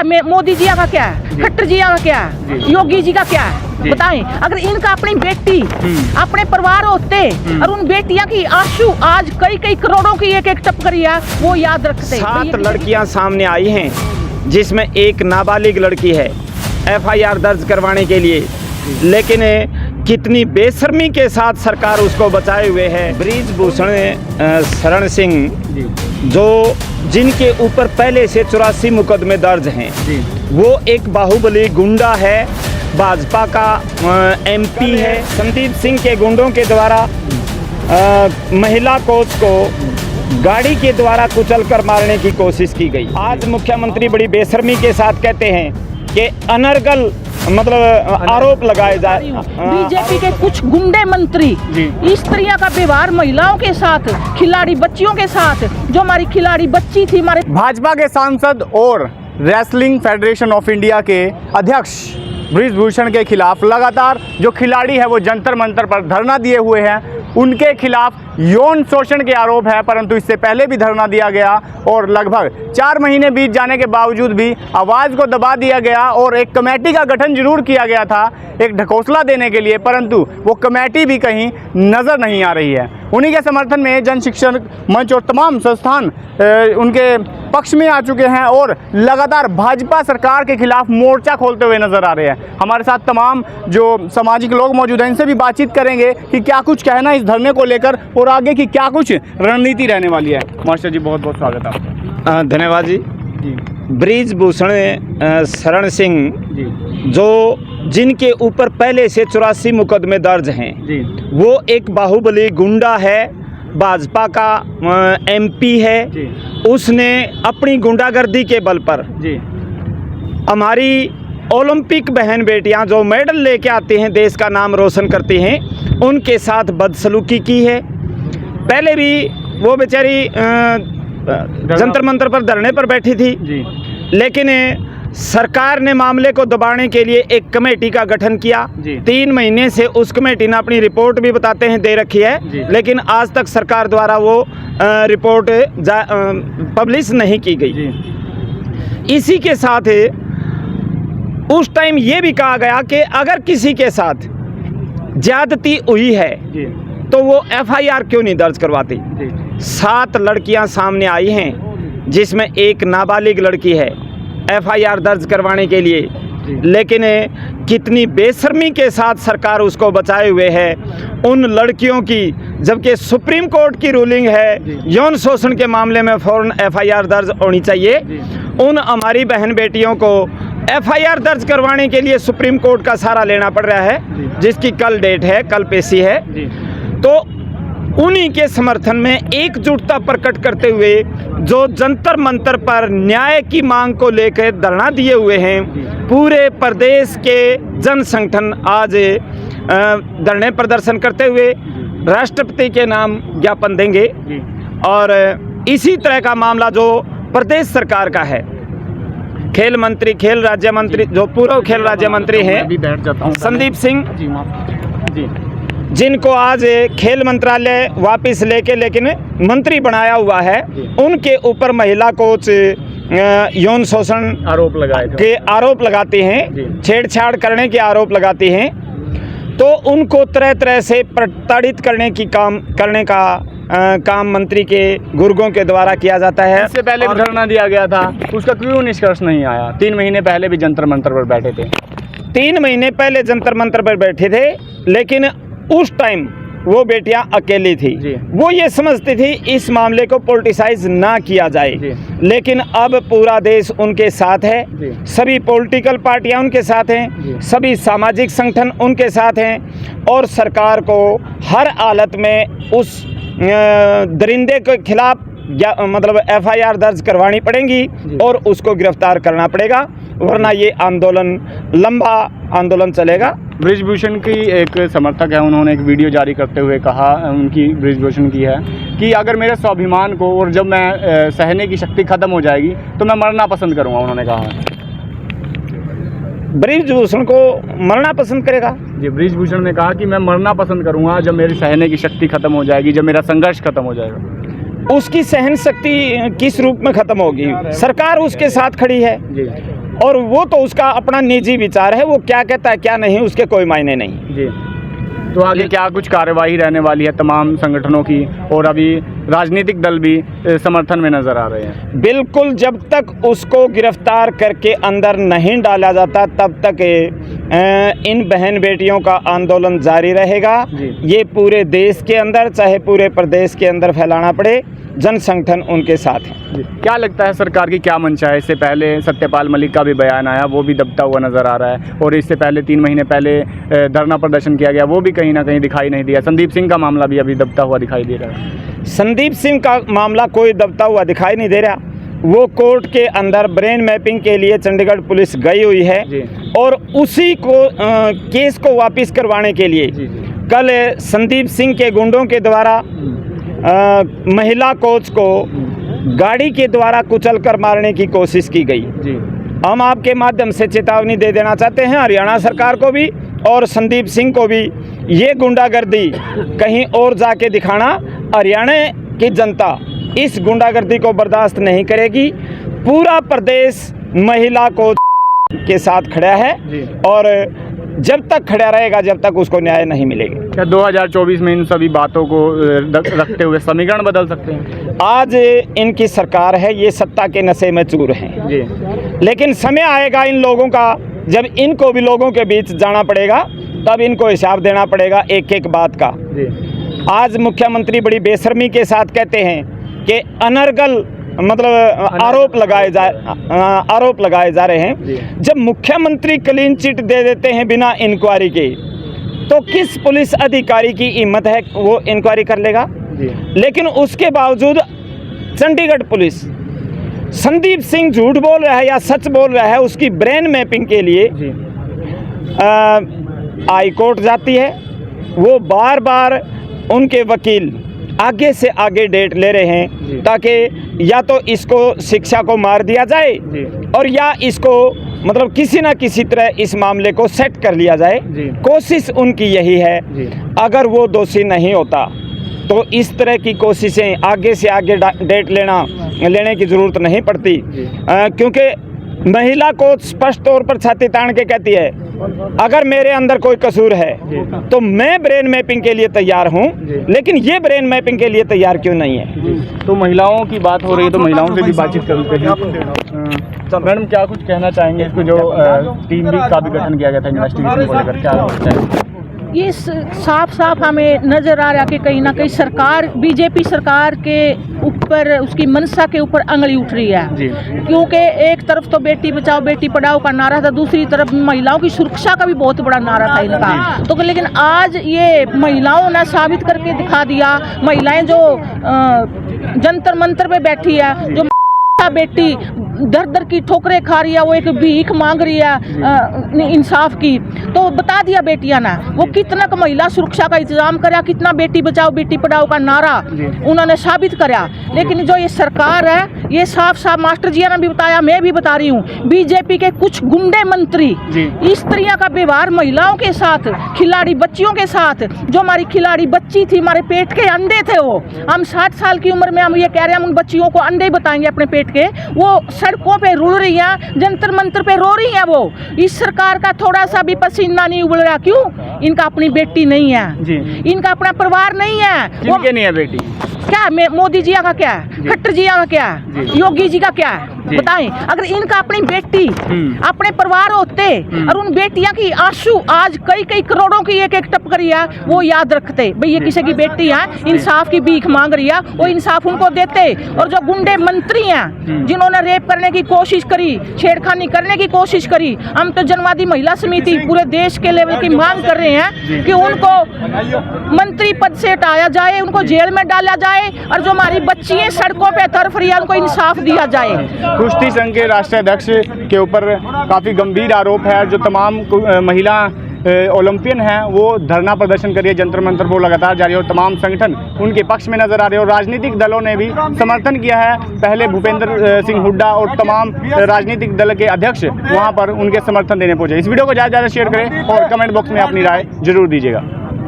मोदी जी का क्या है, खट्टर जी का क्या है, योगी जी का क्या है, बताएं। अगर इनका अपनी बेटी अपने परिवार होते और उन बेटियां की आंसू आज कई कई करोड़ों की एक एक टपकरी है, वो याद रखते। 7 लड़कियां सामने आई हैं, जिसमें एक नाबालिग लड़की है FIR दर्ज करवाने के लिए, लेकिन कितनी बेशर्मी के साथ सरकार उसको बचाए हुए है। बृजभूषण शरण सिंह जो जिनके ऊपर पहले से 84 मुकदमे दर्ज हैं, वो एक बाहुबली गुंडा है, भाजपा का MP है। संदीप सिंह के गुंडों के द्वारा महिला कोच को गाड़ी के द्वारा कुचलकर मारने की कोशिश की गई। आज मुख्यमंत्री बड़ी बेशर्मी के साथ कहते हैं कि अनर्गल मतलब आरोप लगाए जाए। बीजेपी के कुछ गुंडे मंत्री स्त्रियों का व्यवहार महिलाओं के साथ, खिलाड़ी बच्चियों के साथ, जो हमारी खिलाड़ी बच्ची थी हमारे। भाजपा के सांसद और रेसलिंग फेडरेशन ऑफ इंडिया के अध्यक्ष बृजभूषण के खिलाफ लगातार जो खिलाड़ी है वो जंतर मंतर पर धरना दिए हुए हैं, उनके खिलाफ यौन शोषण के आरोप है। परंतु इससे पहले भी धरना दिया गया और लगभग 4 महीने बीत जाने के बावजूद भी आवाज़ को दबा दिया गया और एक कमेटी का गठन जरूर किया गया था एक ढकोसला देने के लिए, परंतु वो कमेटी भी कहीं नज़र नहीं आ रही है। उन्हीं के समर्थन में जन शिक्षण मंच और तमाम संस्थान उनके पक्ष में आ चुके हैं और लगातार भाजपा सरकार के खिलाफ मोर्चा खोलते हुए नजर आ रहे हैं। हमारे साथ तमाम जो सामाजिक लोग मौजूद हैं, इनसे भी बातचीत करेंगे कि क्या कुछ कहना इस धरने को लेकर और आगे की क्या कुछ रणनीति रहने वाली है। मास्टर जी बहुत बहुत स्वागत है आपका। धन्यवाद जी। बृजभूषण शरण सिंह जो जिनके ऊपर पहले से 84 मुकदमे दर्ज हैं, वो एक बाहुबली गुंडा है, भाजपा का MP है। उसने अपनी गुंडागर्दी के बल पर हमारी ओलंपिक बहन बेटियां जो मेडल लेके आती हैं, देश का नाम रोशन करती हैं, उनके साथ बदसलूकी की है। पहले भी वो बेचारी जंतर मंतर पर धरने पर बैठी थी, लेकिन सरकार ने मामले को दबाने के लिए एक कमेटी का गठन किया। 3 महीने से उस कमेटी ने अपनी रिपोर्ट भी बताते हैं दे रखी है, लेकिन आज तक सरकार द्वारा वो रिपोर्ट पब्लिश नहीं की गई। इसी के साथ उस टाइम ये भी कहा गया कि अगर किसी के साथ ज्यादती हुई है तो वो FIR क्यों नहीं दर्ज करवाती। 7 लड़कियां सामने आई हैं, जिसमें एक नाबालिग लड़की है FIR दर्ज करवाने के लिए, लेकिन कितनी बेशर्मी के साथ सरकार उसको बचाए हुए है उन लड़कियों की, जबकि सुप्रीम कोर्ट की रूलिंग है यौन शोषण के मामले में फ़ौरन FIR दर्ज होनी चाहिए। उन हमारी बहन बेटियों को FIR दर्ज करवाने के लिए सुप्रीम कोर्ट का सहारा लेना पड़ रहा है, जिसकी कल डेट है, कल पेशी है। तो उन्हीं के समर्थन में एकजुटता प्रकट करते हुए जो जंतर मंतर पर न्याय की मांग को लेकर धरना दिए हुए हैं, पूरे प्रदेश के जन संगठन आज धरने प्रदर्शन करते हुए राष्ट्रपति के नाम ज्ञापन देंगे। और इसी तरह का मामला जो प्रदेश सरकार का है, खेल मंत्री, खेल राज्य मंत्री, जो पूर्व खेल राज्य मंत्री हैं संदीप सिंह, जिनको आज खेल मंत्रालय वापस लेके लेकिन मंत्री बनाया हुआ है, उनके ऊपर महिला कोच यौन शोषण आरोप लगाते हैं, छेड़छाड़ करने के आरोप लगाते हैं, तो उनको तरह तरह से प्रताड़ित करने का काम मंत्री के गुर्गों के द्वारा किया जाता है। इससे पहले भी धरना दिया गया था, उसका क्यों निष्कर्ष नहीं आया? 3 महीने पहले भी जंतर मंतर पर बैठे थे। 3 महीने पहले जंतर मंतर पर बैठे थे, लेकिन उस टाइम वो बेटियां अकेली थी। वो ये समझती थी इस मामले को पॉलिटिसाइज ना किया जाए, लेकिन अब पूरा देश उनके साथ है, सभी पॉलिटिकल पार्टियां उनके साथ हैं, सभी सामाजिक संगठन उनके साथ हैं, और सरकार को हर हालत में उस दरिंदे के खिलाफ मतलब FIR दर्ज करवानी पड़ेगी और उसको गिरफ्तार करना पड़ेगा, वरना ये आंदोलन लंबा आंदोलन चलेगा। बृजभूषण की एक समर्थक है, उन्होंने एक वीडियो जारी करते हुए कहा, उनकी बृजभूषण की है कि अगर मेरे स्वाभिमान को और जब मैं सहने की शक्ति ख़त्म हो जाएगी तो मैं मरना पसंद करूँगा। उन्होंने कहा बृजभूषण को मरना पसंद करेगा। जी, बृजभूषण ने कहा कि मैं मरना पसंद करूँगा जब मेरी सहने की शक्ति ख़त्म हो जाएगी, जब मेरा संघर्ष खत्म हो जाएगा। उसकी सहन शक्ति किस रूप में ख़त्म होगी? सरकार उसके साथ खड़ी है। और वो तो उसका अपना निजी विचार है, वो क्या कहता है क्या नहीं उसके कोई मायने नहीं। जी, तो आगे क्या कुछ कार्यवाही रहने वाली है तमाम संगठनों की, और अभी राजनीतिक दल भी समर्थन में नज़र आ रहे हैं? बिल्कुल, जब तक उसको गिरफ्तार करके अंदर नहीं डाला जाता तब तक इन बहन बेटियों का आंदोलन जारी रहेगा। ये पूरे देश के अंदर चाहे पूरे प्रदेश के अंदर फैलाना पड़े, जन संगठन उनके साथ है। क्या लगता है सरकार की क्या मंशा है? इससे पहले सत्यपाल मलिक का भी बयान आया, वो भी दबता हुआ नज़र आ रहा है, और इससे पहले 3 महीने पहले धरना प्रदर्शन किया गया, वो भी कहीं ना कहीं दिखाई नहीं दिया। संदीप सिंह का मामला भी अभी दबता हुआ दिखाई दे रहा है। संदीप सिंह का मामला कोई दबता हुआ दिखाई नहीं दे रहा। वो कोर्ट के अंदर ब्रेन मैपिंग के लिए चंडीगढ़ पुलिस गई हुई है और उसी को केस को वापस करवाने के लिए कल संदीप सिंह के गुंडों के द्वारा महिला कोच को गाड़ी के द्वारा कुचल कर मारने की कोशिश की गई। हम आपके माध्यम से चेतावनी दे देना चाहते हैं हरियाणा सरकार को भी और संदीप सिंह को भी, ये गुंडागर्दी कहीं और जाके दिखाना, हरियाणा की जनता इस गुंडागर्दी को बर्दाश्त नहीं करेगी। पूरा प्रदेश महिला कोच के साथ खड़ा है और जब तक खड़ा रहेगा जब तक उसको न्याय नहीं मिलेगा। क्या 2024 में इन सभी बातों को रखते हुए समीकरण बदल सकते हैं? आज इनकी सरकार है, ये सत्ता के नशे में चूर हैं जी, लेकिन समय आएगा इन लोगों का जब इनको भी लोगों के बीच जाना पड़ेगा, तब इनको हिसाब देना पड़ेगा एक एक बात का। आज मुख्यमंत्री बड़ी बेशर्मी के साथ कहते हैं कि अनर्गल मतलब आरोप लगाए जा रहे हैं। जब मुख्यमंत्री क्लीन चिट दे देते हैं बिना इंक्वायरी के, तो किस पुलिस अधिकारी की हिम्मत है वो इंक्वायरी कर लेगा? लेकिन उसके बावजूद चंडीगढ़ पुलिस संदीप सिंह झूठ बोल रहा है या सच बोल रहा है, उसकी ब्रेन मैपिंग के लिए हाई कोर्ट जाती है। वो बार बार उनके वकील आगे से आगे डेट ले रहे हैं ताकि या तो इसको शिक्षा को मार दिया जाए और या इसको मतलब किसी ना किसी तरह इस मामले को सेट कर लिया जाए। कोशिश उनकी यही है। अगर वो दोषी नहीं होता तो इस तरह की कोशिशें आगे से आगे डेट लेने की ज़रूरत नहीं पड़ती, क्योंकि महिला को स्पष्ट तौर पर छाती तान के कहती है अगर मेरे अंदर कोई कसूर है तो मैं ब्रेन मैपिंग के लिए तैयार हूं, लेकिन ये ब्रेन मैपिंग के लिए तैयार क्यों नहीं है? तो महिलाओं की बात हो रही है तो महिलाओं से भी बातचीत करते हैं। मैडम क्या कुछ कहना चाहेंगे? इसको जो टीम भी का भी गठन किया गया था इन्वेस्टिगेशन को लेकर, क्या कहना? ये साफ साफ हमें नज़र आ रहा कि कहीं ना कहीं सरकार बीजेपी सरकार के ऊपर उसकी मंशा के ऊपर अंगली उठ रही है, क्योंकि एक तरफ तो बेटी बचाओ बेटी पढ़ाओ का नारा था, दूसरी तरफ महिलाओं की सुरक्षा का भी बहुत बड़ा नारा था इनका। तो लेकिन आज ये महिलाओं ने साबित करके दिखा दिया, महिलाएं जो जंतर मंतर पे बैठी है, जो बेटी दर दर की ठोकरें खा रही है, वो एक भीख मांग रही है इंसाफ की, तो बता दिया बेटियां ने वो कितना महिला सुरक्षा का इंतजाम करा, कितना बेटी बचाओ बेटी पढ़ाओ का नारा उन्होंने साबित करा। लेकिन जो ये सरकार है ये साफ साफ मास्टर जी ने भी बताया, मैं भी बता रही हूँ, बीजेपी के कुछ गुंडे मंत्री स्त्रियों का व्यवहार महिलाओं के साथ, खिलाड़ी बच्चियों के साथ, जो हमारी खिलाड़ी बच्ची थी हमारे पेट के अंडे थे, वो हम 60 साल की उम्र में हम ये कह रहे हैं हम उन बच्चियों को अंडे बताएंगे अपने पेट के, वो सड़कों पे रुल रही है, जंतर मंतर पे रो रही है। वो इस सरकार का थोड़ा सा भी पसीना नहीं उबल रहा, क्यों? इनका अपनी बेटी नहीं है, इनका अपना परिवार नहीं है। किनके नहीं है बेटी? क्या मोदी जी का क्या है, खट्टर जी का क्या है, योगी जी का क्या है, बताएं? अगर इनका अपनी बेटी अपने परिवार होते और उन बेटियां की आंसू आज कई कई करोड़ों की एक एक टपकरी है, वो याद रखते भाई ये किसी की बेटी है, इंसाफ की भीख मांग रही है, वो इंसाफ उनको देते। और जो गुंडे मंत्री हैं जिन्होंने रेप करने की कोशिश करी, छेड़खानी करने की कोशिश करी, हम तो जनवादी महिला समिति पूरे देश के लेवल की मांग कर रहे हैं कि उनको मंत्री पद से हटाया जाए, उनको जेल में डाला जाए, और जो हमारी बच्चियां सड़कों पे तड़फ रही है उनको इंसाफ दिया जाए। कुश्ती संघ के राष्ट्रीय अध्यक्ष के ऊपर काफ़ी गंभीर आरोप है। जो तमाम महिला ओलंपियन हैं वो धरना प्रदर्शन कर रही है, जंतर मंतर वो लगातार जारी है और तमाम संगठन उनके पक्ष में नजर आ रहे हैं और राजनीतिक दलों ने भी समर्थन किया है। पहले भूपेंद्र सिंह हुड्डा और तमाम राजनीतिक दल के अध्यक्ष वहां पर उनके समर्थन देने पहुंचे। इस वीडियो को ज़्यादा से ज़्यादा शेयर करें और कमेंट बॉक्स में अपनी राय जरूर दीजिएगा।